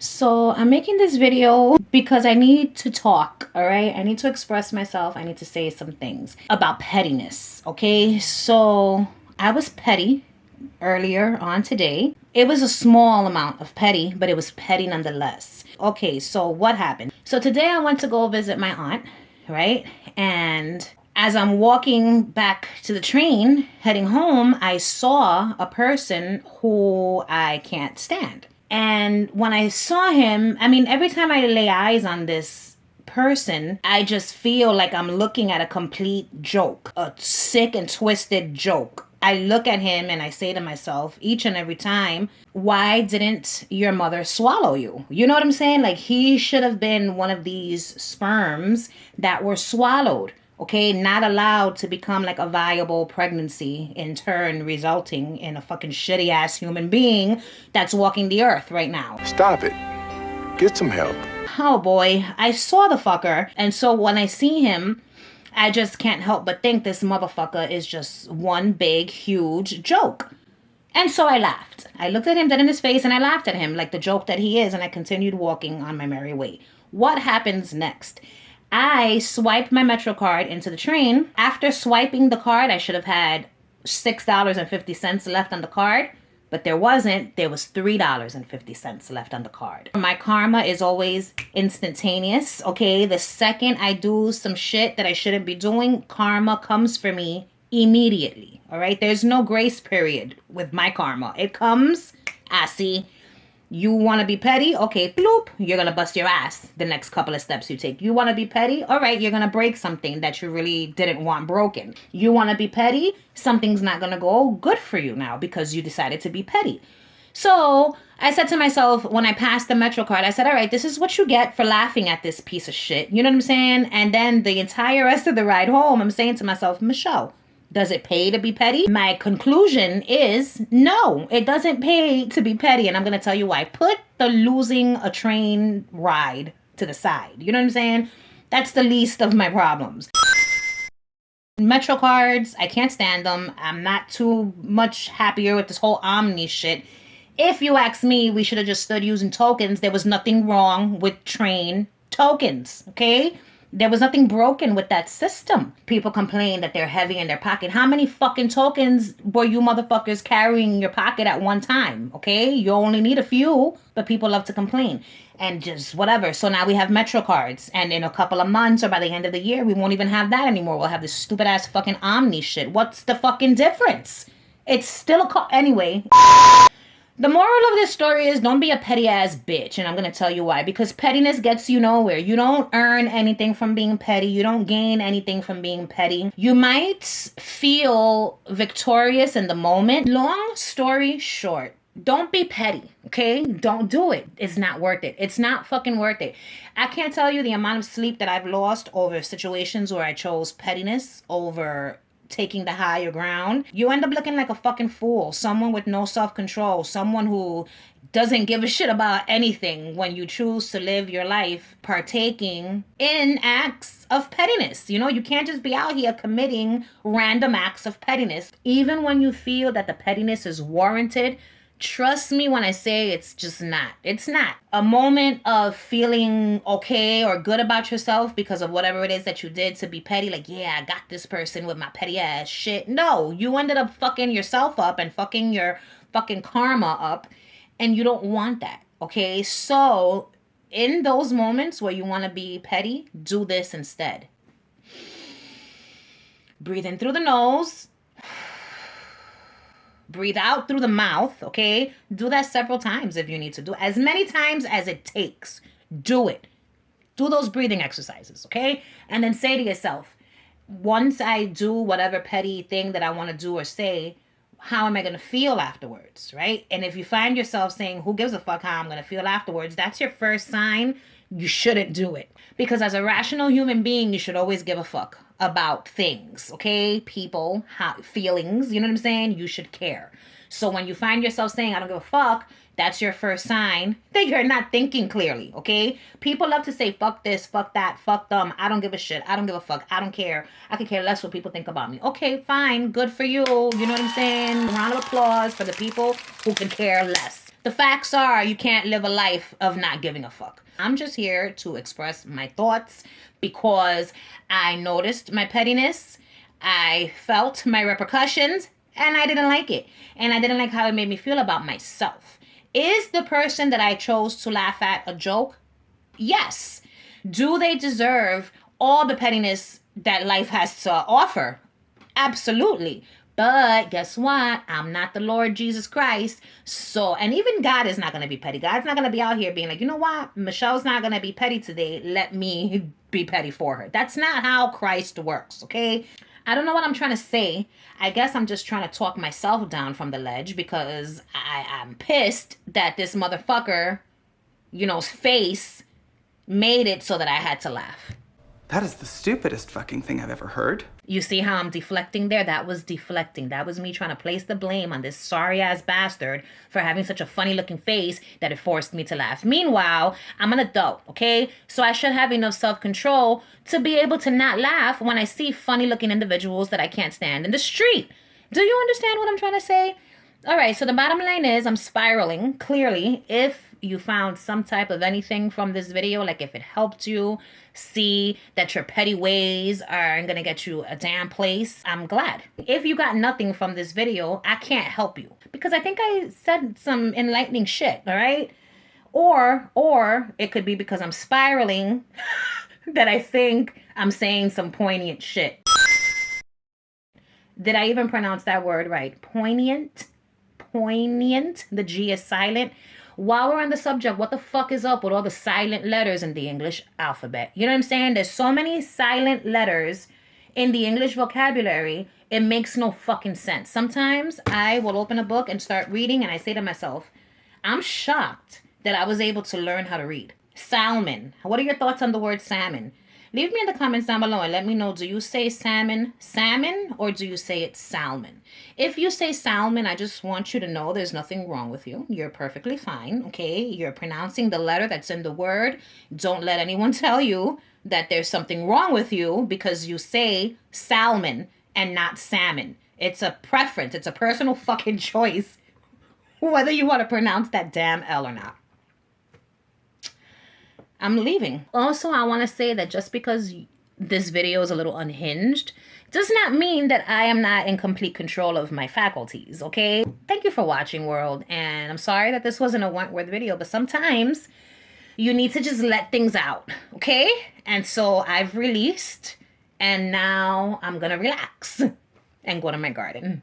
So I'm making this video because I need to talk, all right? I need to express myself. I need to say some things about pettiness, okay? So I was petty earlier on today. It was a small amount of petty, but it was petty nonetheless. Okay, so what happened? So today I went to go visit my aunt, right? And as I'm walking back to the train heading home, I saw a person who I can't stand. And when I saw him, I mean, every time I lay eyes on this person, I just feel like I'm looking at a complete joke, a sick and twisted joke. I look at him and I say to myself each and every time, why didn't your mother swallow you? You know what I'm saying? Like, he should have been one of these sperms that were swallowed. Okay, not allowed to become like a viable pregnancy, in turn resulting in a fucking shitty ass human being that's walking the earth right now. Stop it. Get some help. Oh boy, I saw the fucker, and so when I see him, I just can't help but think this motherfucker is just one big, huge joke. And so I laughed. I looked at him dead in his face and I laughed at him like the joke that he is, and I continued walking on my merry way. What happens next? I swiped my Metro card into the train. After swiping the card, I should have had $6.50 left on the card, but there wasn't. There was $3.50 left on the card. My karma is always instantaneous, okay? The second I do some shit that I shouldn't be doing, karma comes for me immediately, all right? There's no grace period with my karma. It comes, I see. You want to be petty? Okay, bloop. You're going to bust your ass the next couple of steps you take. You want to be petty? All right, you're going to break something that you really didn't want broken. You want to be petty? Something's not going to go good for you now because you decided to be petty. So I said to myself, when I passed the Metro card, I said, all right, this is what you get for laughing at this piece of shit. You know what I'm saying? And then the entire rest of the ride home, I'm saying to myself, Michelle, does it pay to be petty? My conclusion is no, it doesn't pay to be petty. And I'm going to tell you why. Put the losing a train ride to the side. You know what I'm saying? That's the least of my problems. Metro cards, I can't stand them. I'm not too much happier with this whole Omni shit. If you ask me, we should have just stood using tokens. There was nothing wrong with train tokens, okay? There was nothing broken with that system. People complain that they're heavy in their pocket. How many fucking tokens were you motherfuckers carrying in your pocket at one time? Okay? You only need a few, but people love to complain. And just whatever. So now we have Metro cards. And in a couple of months or by the end of the year, we won't even have that anymore. We'll have this stupid ass fucking Omni shit. What's the fucking difference? It's still anyway. The moral of this story is don't be a petty ass bitch, and I'm going to tell you why. Because pettiness gets you nowhere. You don't earn anything from being petty. You don't gain anything from being petty. You might feel victorious in the moment. Long story short, don't be petty, okay? Don't do it. It's not worth it. It's not fucking worth it. I can't tell you the amount of sleep that I've lost over situations where I chose pettiness over taking the higher ground. You end up looking like a fucking fool, someone with no self-control, someone who doesn't give a shit about anything when you choose to live your life partaking in acts of pettiness. You know, you can't just be out here committing random acts of pettiness. Even when you feel that the pettiness is warranted, trust me when I say it's just not. It's not. A moment of feeling okay or good about yourself because of whatever it is that you did to be petty. Like, yeah, I got this person with my petty ass shit. No, you ended up fucking yourself up and fucking your fucking karma up. And you don't want that. Okay? So, in those moments where you want to be petty, do this instead. Breathe in through the nose. Breathe out through the mouth, okay? Do that several times if you need to. Do as many times as it takes. Do it. Do those breathing exercises, okay? And then say to yourself, once I do whatever petty thing that I want to do or say, how am I going to feel afterwards, right? And if you find yourself saying, who gives a fuck how I'm going to feel afterwards, that's your first sign you shouldn't do it. Because as a rational human being, you should always give a fuck about things, okay? People, feelings, you know what I'm saying? You should care. So when you find yourself saying, I don't give a fuck, that's your first sign that you're not thinking clearly, okay? People love to say, fuck this, fuck that, fuck them. I don't give a shit. I don't give a fuck. I don't care. I could care less what people think about me. Okay, fine. Good for you. You know what I'm saying? A round of applause for the people who can care less. The facts are you can't live a life of not giving a fuck. I'm just here to express my thoughts because I noticed my pettiness, I felt my repercussions, and I didn't like it. And I didn't like how it made me feel about myself. Is the person that I chose to laugh at a joke? Yes. Do they deserve all the pettiness that life has to offer? Absolutely. But guess what? I'm not the Lord Jesus Christ. So, and even God is not going to be petty. God's not going to be out here being like, you know what? Michelle's not going to be petty today. Let me be petty for her. That's not how Christ works, okay? I don't know what I'm trying to say. I guess I'm just trying to talk myself down from the ledge because I'm pissed that this motherfucker, face made it so that I had to laugh. That is the stupidest fucking thing I've ever heard. You see how I'm deflecting there? That was deflecting. That was me trying to place the blame on this sorry-ass bastard for having such a funny-looking face that it forced me to laugh. Meanwhile, I'm an adult, okay? So I should have enough self-control to be able to not laugh when I see funny-looking individuals that I can't stand in the street. Do you understand what I'm trying to say? All right, so the bottom line is I'm spiraling, clearly. If you found some type of anything from this video, like if it helped you see that your petty ways aren't going to get you a damn place, I'm glad. If you got nothing from this video, I can't help you because I think I said some enlightening shit, all right? Or it could be because I'm spiraling that I think I'm saying some poignant shit. Did I even pronounce that word right? Poignant? Poignant. The G is silent. While we're on the subject, what the fuck is up with all the silent letters in the English alphabet? You know what I'm saying? There's so many silent letters in the English vocabulary, it makes no fucking sense. Sometimes I will open a book and start reading and I say to myself, I'm shocked that I was able to learn how to read. Salmon. What are your thoughts on the word salmon? Leave me in the comments down below and let me know, do you say salmon, or do you say it's salmon? If you say salmon, I just want you to know there's nothing wrong with you. You're perfectly fine, okay? You're pronouncing the letter that's in the word. Don't let anyone tell you that there's something wrong with you because you say salmon and not salmon. It's a preference. It's a personal fucking choice whether you want to pronounce that damn L or not. I'm leaving. Also, I want to say that just because this video is a little unhinged does not mean that I am not in complete control of my faculties, okay? Thank you for watching, world. And I'm sorry that this wasn't a Wentworth video, but sometimes you need to just let things out, okay? And so I've released, and now I'm gonna relax and go to my garden.